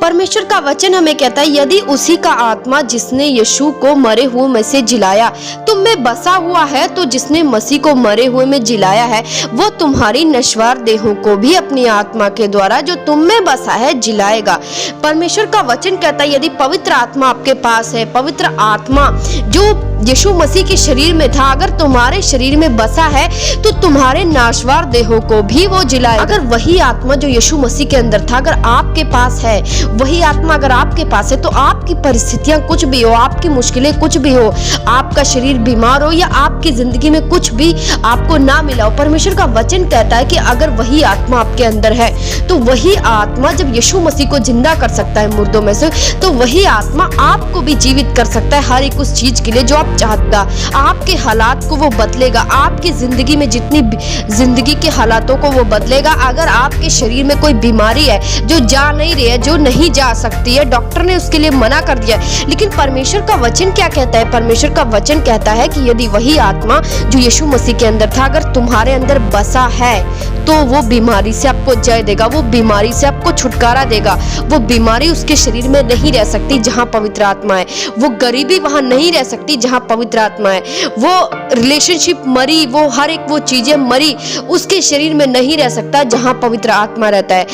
परमेश्वर का वचन हमें कहता है, यदि उसी का आत्मा जिसने यीशु को मरे हुए में से जिलाया तुम में बसा हुआ है, तो जिसने मसीह को मरे हुए में जिलाया है वो तुम्हारी नश्वर देहों को भी अपनी आत्मा के द्वारा जो तुम में बसा है जिलाएगा। परमेश्वर का वचन कहता है, यदि पवित्र आत्मा आपके पास है, पवित्र आत्मा जो यीशु मसीह के शरीर में था, अगर तुम्हारे शरीर में बसा है तो तुम्हारे नाशवार देहों को भी वो जिलाएगा। अगर वही आत्मा जो यीशु मसीह के अंदर था अगर आपके पास है, वही आत्मा अगर आपके पास है, तो आपकी परिस्थितियां कुछ भी हो, आपकी मुश्किलें कुछ भी हो, आपका शरीर बीमार हो या आपकी जिंदगी में कुछ भी आपको ना मिला हो, परमेश्वर का वचन कहता है कि अगर वही आत्मा आपके अंदर है तो वही आत्मा जब यीशु मसीह को जिंदा कर सकता है मुर्दों में से, तो वही आत्मा आपको भी जीवित कर सकता है हर एक उस चीज के लिए जो चाहता। आपके हालात को वो बदलेगा, आपकी जिंदगी में जितनी जिंदगी के हालातों को वो बदलेगा। अगर आपके शरीर में कोई बीमारी है जो जा नहीं रही है, जो नहीं जा सकती है, डॉक्टर ने उसके लिए मना कर दिया है, लेकिन परमेश्वर का वचन क्या कहता है? परमेश्वर का वचन कहता है कि यदि वही आत्मा जो यीशु मसीह के अंदर था अगर तुम्हारे अंदर बसा है तो वो बीमारी से आपको जय देगा, वो बीमारी से आपको छुटकारा देगा। वो बीमारी उसके शरीर में नहीं रह सकती जहां पवित्र आत्मा है, वो गरीबी वहां नहीं रह सकती जहां पवित्र आत्मा है, वो रिलेशनशिप मरी, वो हर एक वो चीजें मरी उसके शरीर में नहीं रह सकता जहां पवित्र आत्मा रहता है।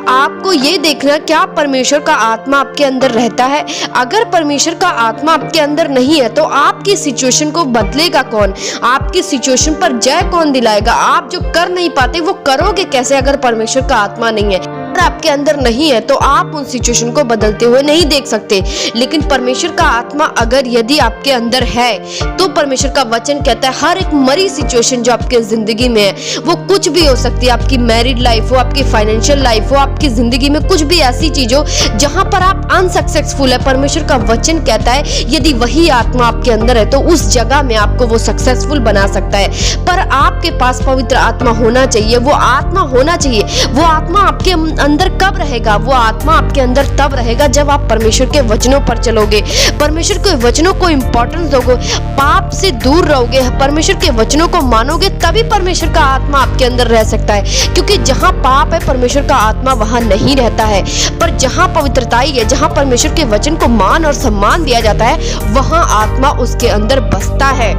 आपको ये देखना क्या परमेश्वर का आत्मा आपके अंदर रहता है? अगर परमेश्वर का आत्मा आपके अंदर नहीं है तो आपकी सिचुएशन को बदलेगा कौन? आपकी सिचुएशन पर जय कौन दिलाएगा? आप जो कर नहीं पाते वो करोगे कैसे अगर परमेश्वर का आत्मा नहीं है? अगर आपके अंदर नहीं है तो आप उन सिचुएशन को बदलते हुए नहीं देख सकते। लेकिन परमेश्वर का आत्मा अगर यदि आपके अंदर है तो परमेश्वर का वचन कहता है हर एक मरी सिचुएशन जो आपके जिंदगी में है, वो कुछ भी हो सकती है, आपकी मैरिड लाइफ हो, आपकी फाइनेंशियल लाइफ हो, आपकी जिंदगी में कुछ भी ऐसी चीज हो जहां पर आप अनसक्सेसफुल है, परमेश्वर का वचन कहता है यदि वही आत्मा आपके अंदर है तो उस जगह में आपको वो सक्सेसफुल बना सकता है। पर आपके पास पवित्र आत्मा होना चाहिए, वो आत्मा होना चाहिए। वो आत्मा आपके अंदर कब रहेगा? वो आत्मा आपके अंदर तब रहेगा जब आप परमेश्वर के वचनों पर चलोगे, परमेश्वर के वचनों को इंपॉर्टेंस दोगे, पाप से दूर रहोगे, परमेश्वर के वचनों को मानोगे, तभी परमेश्वर का आत्मा आपके अंदर रह सकता है। क्योंकि जहां पाप है परमेश्वर का आत्मा वहां नहीं रहता है, पर जहां पवित्रताई है, जहां परमेश्वर के वचन को मान और सम्मान दिया जाता है, वहां आत्मा उसके अंदर बसता है।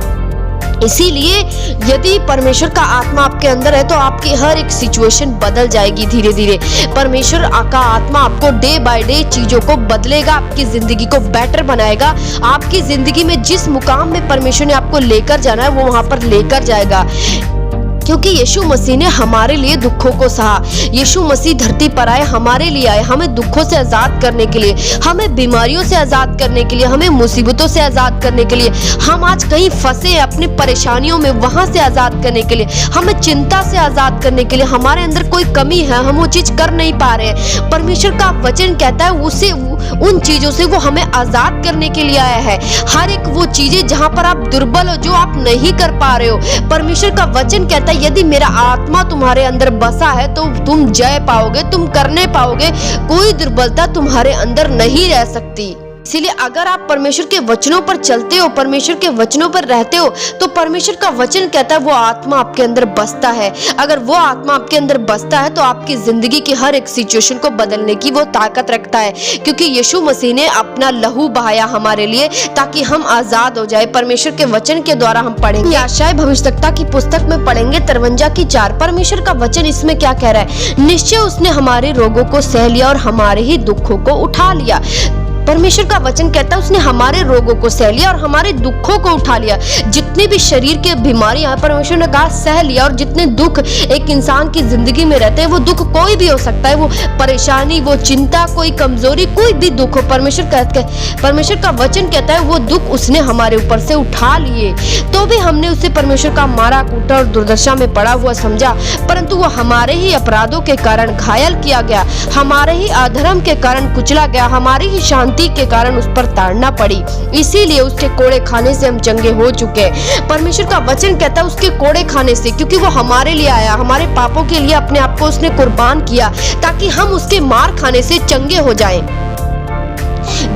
इसीलिए यदि परमेश्वर का आत्मा आपके अंदर है तो आपकी हर एक सिचुएशन बदल जाएगी धीरे धीरे। परमेश्वर का आत्मा आपको डे बाय डे चीजों को बदलेगा, आपकी जिंदगी को बेटर बनाएगा, आपकी जिंदगी में जिस मुकाम में परमेश्वर ने आपको लेकर जाना है वो वहां पर लेकर जाएगा। क्योंकि यीशु मसीह ने हमारे लिए दुखों को सहा, यीशु मसीह धरती पर आए, हमारे लिए आए, हमें दुखों से आजाद करने के लिए, हमें बीमारियों से आजाद करने के लिए, हमें मुसीबतों से आजाद करने के लिए। हम आज कहीं फंसे हैं अपनी परेशानियों में, वहां से आजाद करने के लिए, हमें चिंता से आजाद करने के लिए, हमारे अंदर कोई कमी है, हम वो चीज कर नहीं पा रहे हैं, परमेश्वर का वचन कहता है उसे उन चीजों से वो हमें आजाद करने के लिए आया है। हर एक वो चीजें जहां पर आप दुर्बल हो, जो आप नहीं कर पा रहे हो, परमेश्वर का वचन कहता है यदि मेरा आत्मा तुम्हारे अंदर बसा है तो तुम जय पाओगे, तुम करने पाओगे, कोई दुर्बलता तुम्हारे अंदर नहीं रह सकती। इसीलिए अगर आप परमेश्वर के वचनों पर चलते हो, परमेश्वर के वचनों पर रहते हो, तो परमेश्वर का वचन कहता है वो आत्मा आपके अंदर बसता है। अगर वो आत्मा आपके अंदर बसता है तो आपकी जिंदगी की हर एक सिचुएशन को बदलने की वो ताकत रखता है, क्योंकि यीशु मसीह ने अपना लहू बहाया हमारे लिए ताकि हम आजाद हो जाए। परमेश्वर के वचन के द्वारा हम पढ़ेंगे, यशायाह भविष्यवक्ता की पुस्तक में पढ़ेंगे 53:4। परमेश्वर का वचन इसमें क्या कह रहा है? निश्चय उसने हमारे रोगों को सह लिया और हमारे ही दुखों को उठा लिया। परमेश्वर का वचन कहता है उसने हमारे रोगों को सह लिया और हमारे दुखों को उठा लिया। जितनी भी शरीर के बीमारियां परमेश्वर ने कहा सह लिया, और जितने दुख एक इंसान की जिंदगी में रहते हैं, वो दुख कोई भी हो सकता है, वो परेशानी, वो चिंता, कोई कमजोरी, कोई भी दुख हो, परमेश्वर का वचन कहता है वो दुख उसने हमारे ऊपर से उठा लिए। तो भी हमने उसे परमेश्वर का मारा कूटा और दुर्दशा में पड़ा हुआ समझा, परंतु वो हमारे ही अपराधों के कारण घायल किया गया, हमारे ही अधर्म के कारण कुचला गया, हमारी ही शांति के कारण उस पर ताड़ना पड़ी, इसीलिए उसके कोड़े खाने से हम चंगे हो चुके। परमेश्वर का वचन कहता है उसके कोड़े खाने से, क्योंकि वो हमारे लिए आया, हमारे पापों के लिए अपने आप को उसने कुर्बान किया ताकि हम उसके मार खाने से चंगे हो जाएं।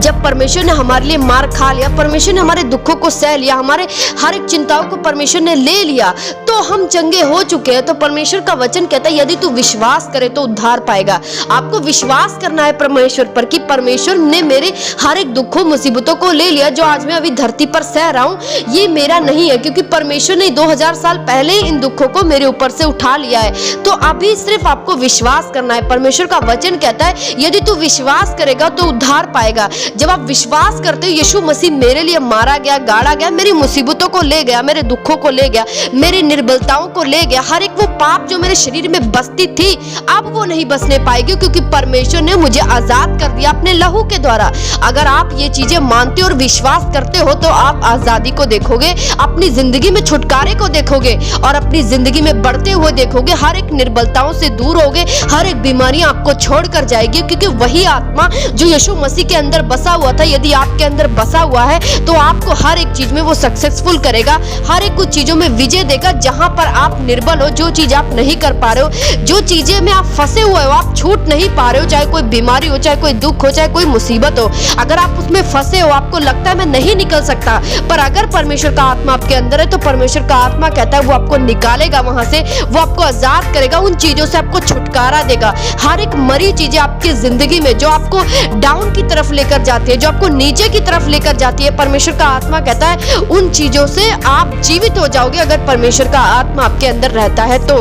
जब परमेश्वर ने हमारे लिए मार खा लिया, परमेश्वर ने हमारे दुखों को सह लिया, हमारे हर एक चिंताओं को परमेश्वर ने ले लिया, तो हम चंगे हो चुके हैं। तो परमेश्वर का वचन कहता है यदि तू विश्वास करे तो उद्धार पाएगा। आपको विश्वास करना है परमेश्वर पर कि परमेश्वर ने मेरे हर एक दुखों मुसीबतों को ले लिया। जो आज मैं अभी धरती पर सह रहा हूँ ये मेरा नहीं है, क्योंकि परमेश्वर ने 2000 साल पहले इन दुखों को मेरे ऊपर से उठा लिया है। तो अभी सिर्फ आपको विश्वास करना है। परमेश्वर का वचन कहता है यदि तू विश्वास करेगा तो उद्धार पाएगा। जब आप विश्वास करते हो यीशु मसीह मेरे लिए मारा गया, गाड़ा गया, मेरी मुसीबतों को ले गया, मेरे दुखों को ले गया, मेरी निर्बलताओं को ले गया, हर एक वो पाप जो मेरे शरीर में बसती थी अब वो नहीं बसने पाएगी, क्योंकि परमेश्वर ने मुझे आजाद कर दिया अपने लहू के द्वारा। अगर आप ये चीजें मानते और विश्वास करते हो तो आप आजादी को देखोगे, अपनी जिंदगी में छुटकारे को देखोगे और अपनी जिंदगी में बढ़ते हुए देखोगे। हर एक निर्बलताओं से दूर होगे, हर एक बीमारियां आपको छोड़कर जाएगी, क्योंकि वही आत्मा जो यीशु मसीह के अंदर बसा हुआ था यदि आपके अंदर बसा हुआ है तो आपको हर एक चीज में वो सक्सेसफुल करेगा, हर एक कुछ चीजों में विजय देगा। जहां पर आप निर्बल हो, जो चीज आप नहीं कर पा रहे हो, जो चीजें में आप फंसे हुए हो, आप छूट नहीं पा रहे हो, चाहे कोई बीमारी हो, चाहे कोई दुख हो, चाहे कोई मुसीबत हो, अगर आप उसमें फंसे हो, आपको लगता है मैं नहीं निकल सकता, पर अगर परमेश्वर का आत्मा आपके अंदर है तो परमेश्वर का आत्मा कहता है वो आपको निकालेगा वहां से, वो आपको आजाद करेगा, उन चीजों से आपको छुटकारा देगा। हर एक मरी चीजें आपकी जिंदगी में जो आपको डाउन की तरफ लेकर जाती है, जो आपको नीचे की तरफ लेकर जाती है, परमेश्वर का आत्मा कहता है उन चीजों से आप जीवित हो जाओगे अगर परमेश्वर का आत्मा आपके अंदर रहता है तो।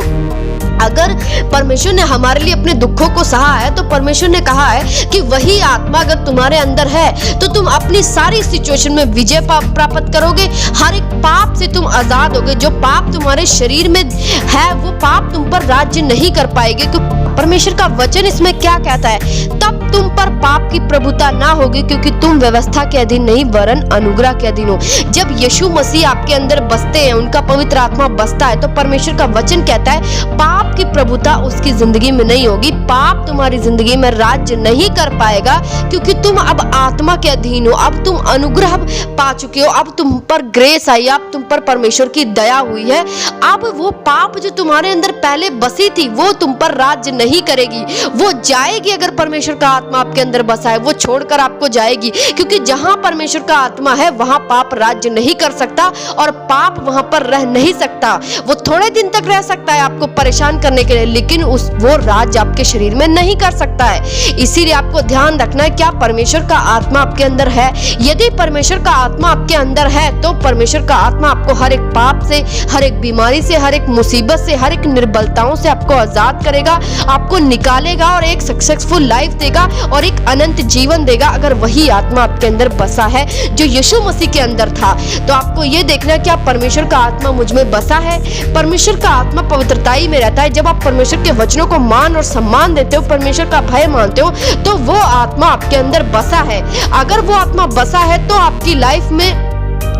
अगर परमेश्वर ने हमारे लिए अपने दुखों को सहा है तो परमेश्वर ने कहा है कि वही आत्मा अगर तुम्हारे अंदर है तो तुम अपनी सारी सिचुएशन में विजय प्राप्त करोगे, हर एक पाप से तुम आजाद होगे। जो पाप तुम्हारे शरीर में है वो पाप तुम पर राज्य नहीं कर पाएंगे, क्योंकि परमेश्वर का वचन इसमें क्या कहता है, तब तुम पर पाप की प्रभुता ना होगी, क्योंकि तुम व्यवस्था के अधीन नहीं वरन अनुग्रह के अधीन हो। जब यीशु मसीह आपके अंदर बसते हैं, उनका पवित्र आत्मा बसता है, तो परमेश्वर का वचन कहता है पाप की प्रभुता उसकी जिंदगी में नहीं होगी, पाप तुम्हारी जिंदगी में राज्य नहीं कर पाएगा, क्योंकि तुम अब आत्मा के अधीन हो, अब तुम अनुग्रह पा चुके हो, अब तुम पर ग्रेस आई, अब तुम पर परमेश्वर की दया हुई है। अब वो पाप जो तुम्हारे अंदर पहले बसी थी वो तुम पर राज्य नहीं करेगी, वो जाएगी। अगर परमेश्वर का आत्मा आपके अंदर बसा है वो छोड़कर आपको जाएगी, क्योंकि जहां परमेश्वर का आत्मा है वहां पाप राज्य नहीं कर सकता और पाप वहां पर रह नहीं सकता। वो थोड़े दिन तक रह सकता है आपको परेशान करने के लिए, लेकिन वो राज आपके शरीर में नहीं कर सकता है। इसीलिए आपको ध्यान रखना है क्या परमेश्वर का आत्मा आपके अंदर है। यदि परमेश्वर का आत्मा आपके अंदर है तो परमेश्वर का आत्मा आपको हर एक पाप से, हर एक बीमारी से, हर एक मुसीबत से, हर एक निर्बलताओं से आपको आजाद करेगा, आपको निकालेगा और एक सक्सेसफुल लाइफ देगा और एक अनंत जीवन देगा, अगर वही आत्मा आपके अंदर बसा है जो यीशु मसीह के अंदर था। तो आपको ये देखना है क्या परमेश्वर का आत्मा मुझ में बसा है। परमेश्वर का आत्मा पवित्रताई में रहता है। जब आप परमेश्वर के वचनों को मान और सम्मान देते हो, परमेश्वर का भय मानते हो, तो वो आत्मा आपके अंदर बसा है। अगर वो आत्मा बसा है तो आपकी लाइफ में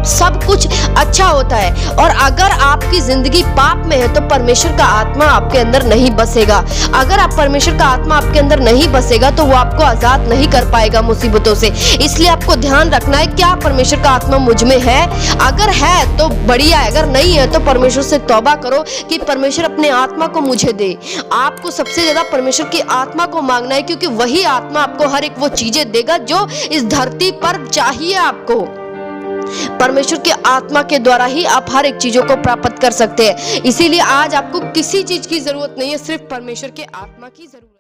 सब कुछ अच्छा होता है, और अगर आपकी जिंदगी पाप में है तो परमेश्वर का आत्मा आपके अंदर नहीं बसेगा। अगर आप परमेश्वर का आत्मा आपके अंदर नहीं बसेगा तो वो आपको आजाद नहीं कर पाएगा मुसीबतों से। इसलिए आपको ध्यान रखना है क्या परमेश्वर का आत्मा मुझ में है। अगर है तो बढ़िया है, अगर नहीं है तो परमेश्वर से तौबा करो कि परमेश्वर अपने आत्मा को मुझे दे। आपको सबसे ज्यादा परमेश्वर की आत्मा को मांगना है, क्योंकि वही आत्मा आपको हर एक वो चीजें देगा जो इस धरती पर चाहिए आपको। परमेश्वर के आत्मा के द्वारा ही आप हर एक चीजों को प्राप्त कर सकते हैं। इसीलिए आज आपको किसी चीज की जरूरत नहीं है, सिर्फ परमेश्वर के आत्मा की जरूरत है।